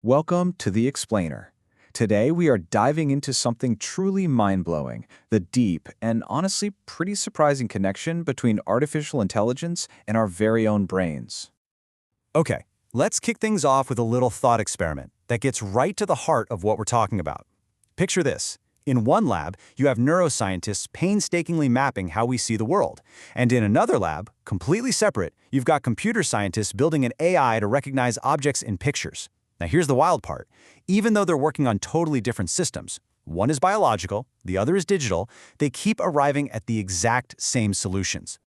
Welcome to The Explainer. Today we are diving into something truly mind-blowing, the deep and honestly pretty surprising connection between artificial intelligence and our very own brains. Okay, let's kick things off with a little thought experiment that gets right to the heart of what we're talking about. Picture this. In one lab, you have neuroscientists painstakingly mapping how we see the world. And in another lab, completely separate, you've got computer scientists building an AI to recognize objects in pictures. Now here's the wild part. Even though they're working on totally different systems, one is biological, the other is digital, they keep arriving at the exact same solutions.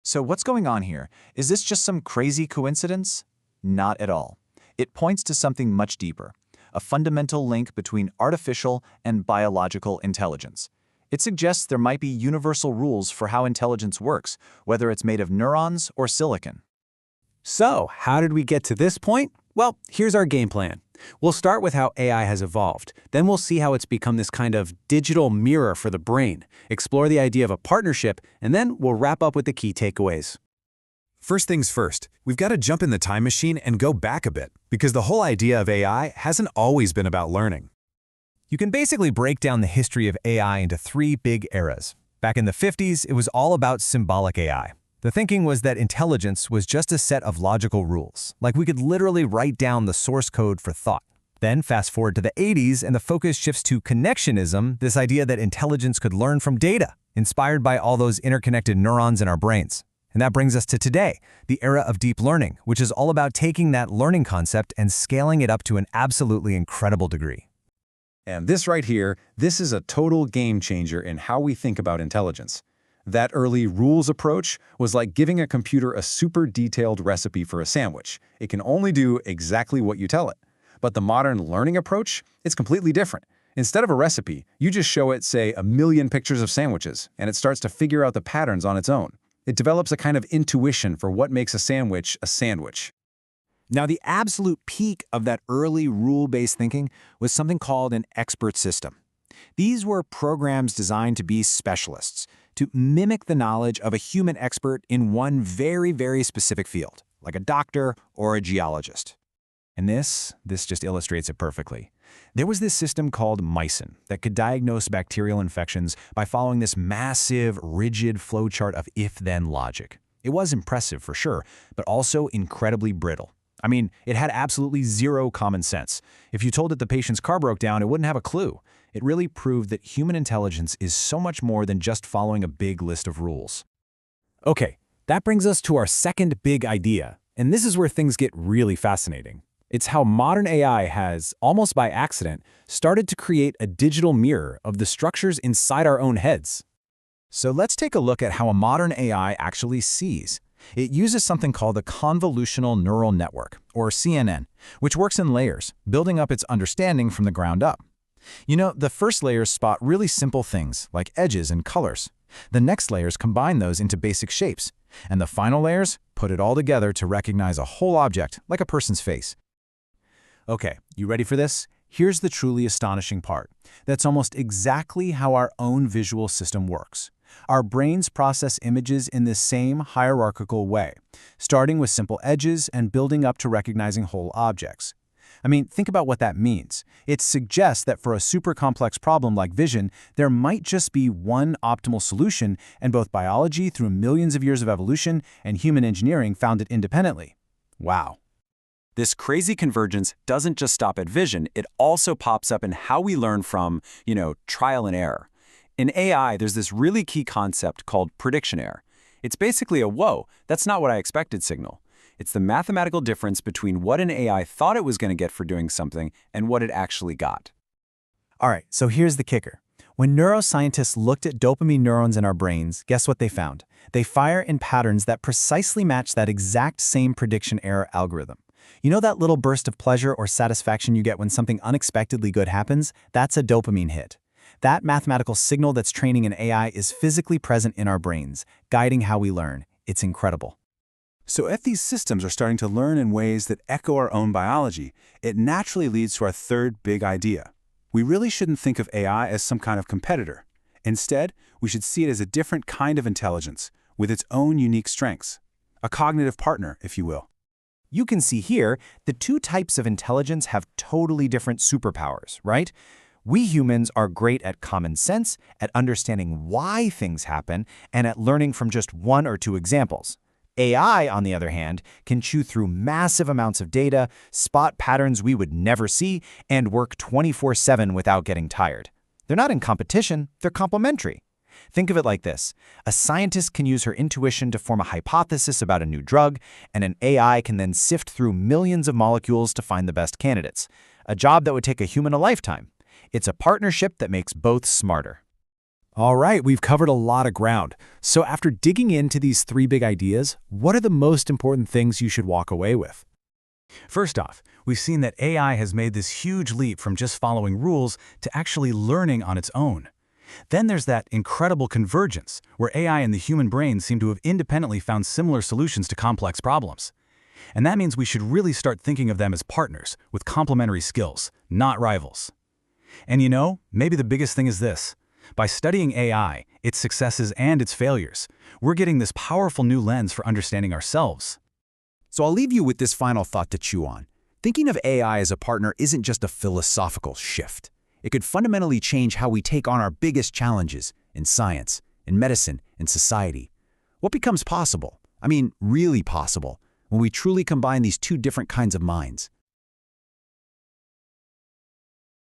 So what's going on here? Is this just some crazy coincidence? Not at all. It points to something much deeper, a fundamental link between artificial and biological intelligence. It suggests there might be universal rules for how intelligence works, whether it's made of neurons or silicon. So, how did we get to this point? Well, here's our game plan. We'll start with how AI has evolved. Then we'll see how it's become this kind of digital mirror for the brain, explore the idea of a partnership, and then we'll wrap up with the key takeaways. First things first, we've got to jump in the time machine and go back a bit, because the whole idea of AI hasn't always been about learning. You can basically break down the history of AI into three big eras. Back in the 50s, it was all about symbolic AI. The thinking was that intelligence was just a set of logical rules, like we could literally write down the source code for thought. Then fast forward to the 80s and the focus shifts to connectionism, this idea that intelligence could learn from data, inspired by all those interconnected neurons in our brains. And that brings us to today, the era of deep learning, which is all about taking that learning concept and scaling it up to an absolutely incredible degree. And this right here, this is a total game changer in how we think about intelligence. That early rules approach was like giving a computer a super detailed recipe for a sandwich. It can only do exactly what you tell it. But the modern learning approach, it's completely different. Instead of a recipe, you just show it, say, 1,000,000 pictures of sandwiches, and it starts to figure out the patterns on its own. It develops a kind of intuition for what makes a sandwich a sandwich. Now, the absolute peak of that early rule-based thinking was something called an expert system. These were programs designed to be specialists, to mimic the knowledge of a human expert in one very specific field, like a doctor or a geologist. And this just illustrates it perfectly. There was this system called Mycin that could diagnose bacterial infections by following this massive, rigid flowchart of if-then logic. It was impressive for sure, but also incredibly brittle. I mean, it had absolutely zero common sense. If you told it the patient's car broke down, it wouldn't have a clue. It really proved that human intelligence is so much more than just following a big list of rules. Okay, that brings us to our second big idea, and this is where things get really fascinating. It's how modern AI has, almost by accident, started to create a digital mirror of the structures inside our own heads. So let's take a look at how a modern AI actually sees. It uses something called the convolutional neural network, or CNN, which works in layers, building up its understanding from the ground up. You know, the first layers spot really simple things, like edges and colors. The next layers combine those into basic shapes. And the final layers put it all together to recognize a whole object, like a person's face. Okay, you ready for this? Here's the truly astonishing part. That's almost exactly how our own visual system works. Our brains process images in this same hierarchical way, starting with simple edges and building up to recognizing whole objects. I mean, think about what that means. It suggests that for a super complex problem like vision, there might just be one optimal solution, and both biology, through millions of years of evolution, and human engineering found it independently. Wow. This crazy convergence doesn't just stop at vision, it also pops up in how we learn from, trial and error. In AI, there's this really key concept called prediction error. It's basically a whoa, that's not what I expected signal. It's the mathematical difference between what an AI thought it was going to get for doing something and what it actually got. All right, so here's the kicker. When neuroscientists looked at dopamine neurons in our brains, guess what they found? They fire in patterns that precisely match that exact same prediction error algorithm. You know that little burst of pleasure or satisfaction you get when something unexpectedly good happens? That's a dopamine hit. That mathematical signal that's training an AI is physically present in our brains, guiding how we learn. It's incredible. So if these systems are starting to learn in ways that echo our own biology, it naturally leads to our third big idea. We really shouldn't think of AI as some kind of competitor. Instead, we should see it as a different kind of intelligence, with its own unique strengths. A cognitive partner, if you will. You can see here, the two types of intelligence have totally different superpowers, right? We humans are great at common sense, at understanding why things happen, and at learning from just one or two examples. AI, on the other hand, can chew through massive amounts of data, spot patterns we would never see, and work 24/7 without getting tired. They're not in competition, they're complementary. Think of it like this. A scientist can use her intuition to form a hypothesis about a new drug, and an AI can then sift through millions of molecules to find the best candidates. A job that would take a human a lifetime. It's a partnership that makes both smarter. All right, we've covered a lot of ground. So after digging into these three big ideas, what are the most important things you should walk away with? First off, we've seen that AI has made this huge leap from just following rules to actually learning on its own. Then there's that incredible convergence, where AI and the human brain seem to have independently found similar solutions to complex problems. And that means we should really start thinking of them as partners with complementary skills, not rivals. And you know, maybe the biggest thing is this. By studying AI, its successes and its failures, we're getting this powerful new lens for understanding ourselves. So I'll leave you with this final thought to chew on. Thinking of AI as a partner isn't just a philosophical shift. It could fundamentally change how we take on our biggest challenges in science, in medicine, in society. What becomes possible, really possible, when we truly combine these two different kinds of minds?